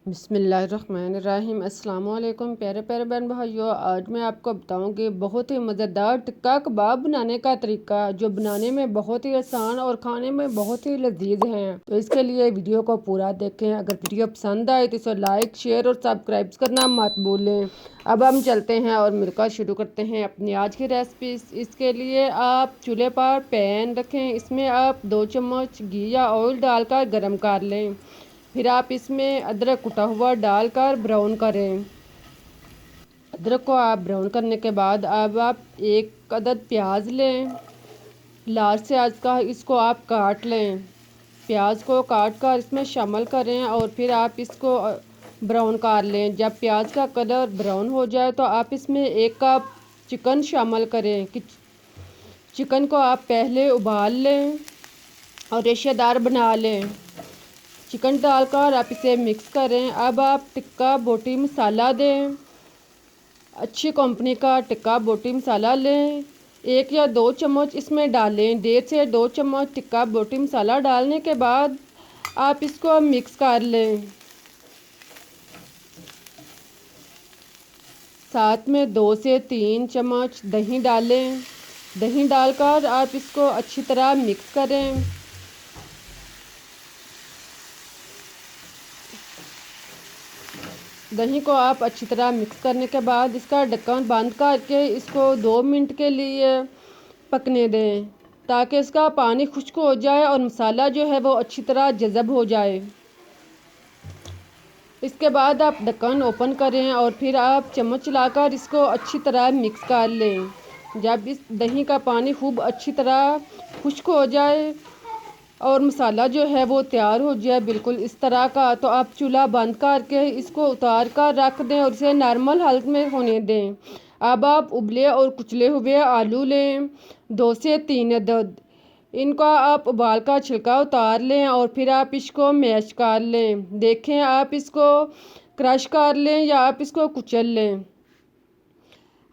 बिस्मिल्लाहिर्रहमानिर्रहीम। अस्सलाम वालेकुम प्यारे प्यारे बहन भाइयों, आज मैं आपको बताऊंगी बहुत ही मज़ेदार टिक्का कबाब बनाने का तरीका, जो बनाने में बहुत ही आसान और खाने में बहुत ही लजीज हैं। तो इसके लिए वीडियो को पूरा देखें। अगर वीडियो पसंद आए तो इसे लाइक शेयर और सब्सक्राइब करना मत भूलें। अब हम चलते हैं और मिलकर शुरू करते हैं अपनी आज की रेसिपी। इसके लिए आप चूल्हे पर पैन रखें, इसमें आप 2 चम्मच घी या ऑयल डालकर गर्म कर लें। फिर आप इसमें अदरक कुटा हुआ डालकर ब्राउन करें। अदरक को आप ब्राउन करने के बाद अब आप एक अदद प्याज लें, लार्ज साइज का, इसको आप काट लें। प्याज को काट कर इसमें शामिल करें और फिर आप इसको ब्राउन कर लें। जब प्याज का कलर ब्राउन हो जाए तो आप इसमें 1 कप चिकन शामिल करें। कि चिकन को आप पहले उबाल लें और रेशेदार बना लें। चिकन डालकर आप इसे मिक्स करें। अब आप टिक्का बोटी मसाला दें, अच्छी कंपनी का टिक्का बोटी मसाला लें। 1 या 2 चम्मच इसमें डालें। 1.5 से 2 चम्मच टिक्का बोटी मसाला डालने के बाद आप इसको मिक्स कर लें। साथ में 2 से 3 चम्मच दही डालें। दही डालकर आप इसको अच्छी तरह मिक्स करें। दही को आप अच्छी तरह मिक्स करने के बाद इसका ढक्कन बंद करके इसको 2 मिनट के लिए पकने दें, ताकि इसका पानी खुश्क हो जाए और मसाला जो है वो अच्छी तरह जज़ब हो जाए। इसके बाद आप ढक्कन ओपन करें और फिर आप चम्मच चलाकर इसको अच्छी तरह मिक्स कर लें। जब इस दही का पानी खूब अच्छी तरह खुश्क हो जाए और मसाला जो है वो तैयार हो जाए बिल्कुल इस तरह का, तो आप चूल्हा बंद करके इसको उतार कर रख दें और इसे नॉर्मल हालत में होने दें। अब आप उबले और कुचले हुए आलू लें, 2 से 3 अदद। इनका आप उबाल कर छिलका उतार लें और फिर आप इसको मैश कर लें। देखें, आप इसको क्रश कर लें या आप इसको कुचल लें।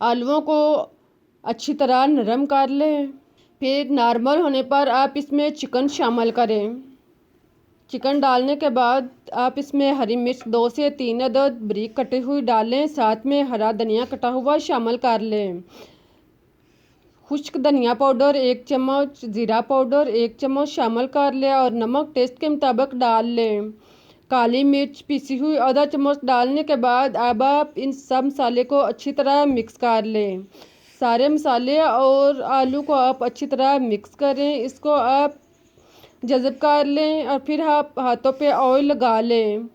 आलूओं को अच्छी तरह नरम कर लें। फिर नॉर्मल होने पर आप इसमें चिकन शामिल करें। चिकन डालने के बाद आप इसमें हरी मिर्च 2 से 3 अदद बारीक कटी हुई डालें। साथ में हरा धनिया कटा हुआ शामिल कर लें। खुश्क धनिया पाउडर 1 चम्मच, ज़ीरा पाउडर 1 चम्मच शामिल कर लें और नमक टेस्ट के मुताबिक डाल लें। काली मिर्च पीसी हुई आधा चम्मच डालने के बाद अब आप इन सब मसाले को अच्छी तरह मिक्स कर लें। सारे मसाले और आलू को आप अच्छी तरह मिक्स करें। इसको आप जज़ब कर लें और फिर आप हाथों पे ऑयल लगा लें।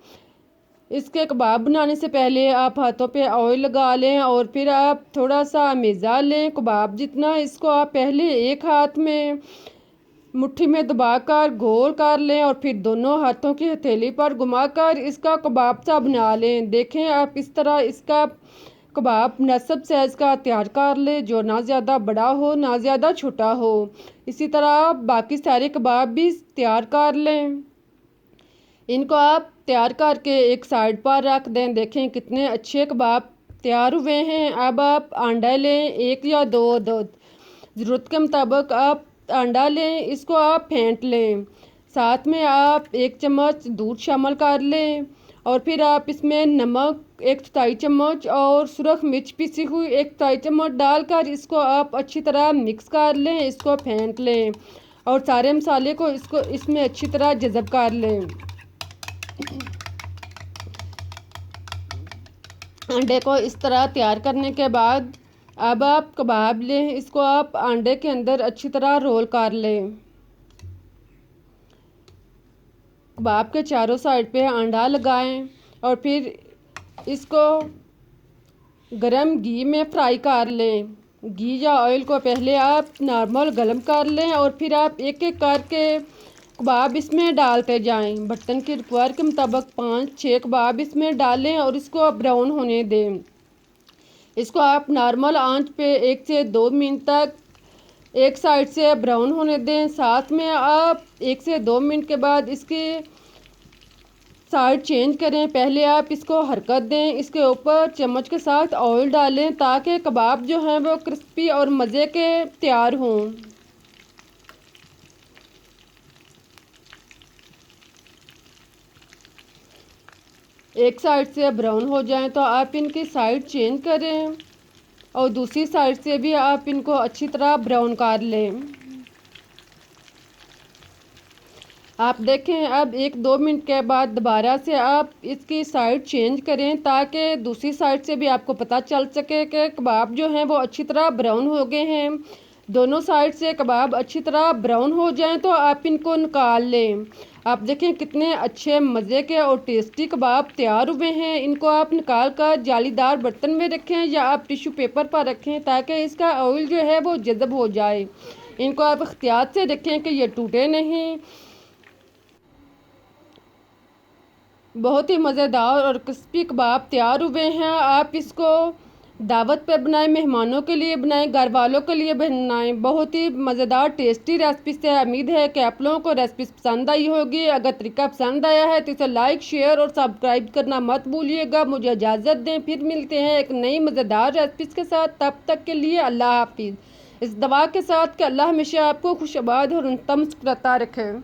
इसके कबाब बनाने से पहले आप हाथों पे ऑयल लगा लें और फिर आप थोड़ा सा मेज़ा लें कबाब जितना। इसको आप पहले एक हाथ में मुट्ठी में दबाकर गोल कर लें और फिर दोनों हाथों की हथेली पर घुमाकर इसका कबाब सा बना लें। देखें, आप इस तरह इसका कबाब मुनासिब साइज़ का तैयार कर लें, जो ना ज़्यादा बड़ा हो ना ज़्यादा छोटा हो। इसी तरह बाकी सारे कबाब भी तैयार कर लें। इनको आप तैयार करके एक साइड पर रख दें। देखें कितने अच्छे कबाब तैयार हुए हैं। अब आप अंडा लें, 1 या 2 अदद। ज़रूरत के मुताबिक आप अंडा लें, इसको आप फेंट लें। साथ में आप 1 चम्मच दूध शामिल कर लें और फिर आप इसमें नमक 1/4 चम्मच और सुरख मिर्च पीसी हुई 1/4 चम्मच डालकर इसको आप अच्छी तरह मिक्स कर लें। इसको फेंट लें और सारे मसाले को इसमें अच्छी तरह जज़ब कर लें। अंडे को इस तरह तैयार करने के बाद अब आप कबाब लें, इसको आप अंडे के अंदर अच्छी तरह रोल कर लें। कबाब के चारों साइड पे अंडा लगाएं और फिर इसको गरम घी में फ्राई कर लें। घी या ऑयल को पहले आप नॉर्मल गरम कर लें और फिर आप एक एक करके कबाब इसमें डालते जाएं। बर्तन के रिक्वायर के मुताबिक 5-6 कबाब इसमें डालें और इसको ब्राउन होने दें। इसको आप नॉर्मल आंच पे 1 से 2 मिनट तक एक साइड से ब्राउन होने दें। साथ में आप 1 से 2 मिनट के बाद इसकी साइड चेंज करें। पहले आप इसको हरकत दें, इसके ऊपर चम्मच के साथ ऑयल डालें ताकि कबाब जो हैं वो क्रिस्पी और मज़े के तैयार हों। एक साइड से ब्राउन हो जाएं तो आप इनकी साइड चेंज करें और दूसरी साइड से भी आप इनको अच्छी तरह ब्राउन कर लें। आप देखें अब 1-2 मिनट के बाद दोबारा से आप इसकी साइड चेंज करें ताकि दूसरी साइड से भी आपको पता चल सके कि कबाब जो हैं वो अच्छी तरह ब्राउन हो गए हैं। दोनों साइड से कबाब अच्छी तरह ब्राउन हो जाएं तो आप इनको निकाल लें। आप देखें कितने अच्छे मज़े के और टेस्टी कबाब तैयार हुए हैं। इनको आप निकाल कर जालीदार बर्तन में रखें या आप टिश्यू पेपर पर रखें ताकि इसका ऑयल जो है वो जज़ब हो जाए। इनको आप एहतियात से रखें कि ये टूटे नहीं। बहुत ही मज़ेदार और क्रिस्पी कबाब तैयार हुए हैं। आप इसको दावत पर बनाएं, मेहमानों के लिए बनाएं, घर वालों के लिए बनाएं। बहुत ही मज़ेदार टेस्टी रेसिपी से उम्मीद है कि आप लोगों को रेसिपी पसंद आई होगी। अगर तरीका पसंद आया है तो इसे लाइक, शेयर और सब्सक्राइब करना मत भूलिएगा। मुझे इजाज़त दें, फिर मिलते हैं एक नई मज़ेदार रेसिपी के साथ। तब तक के लिए अल्लाह हाफिज़। इस दवा के साथ कि अल्लाह हमेशा आपको खुशआबाद और मुस्कुराता रखे।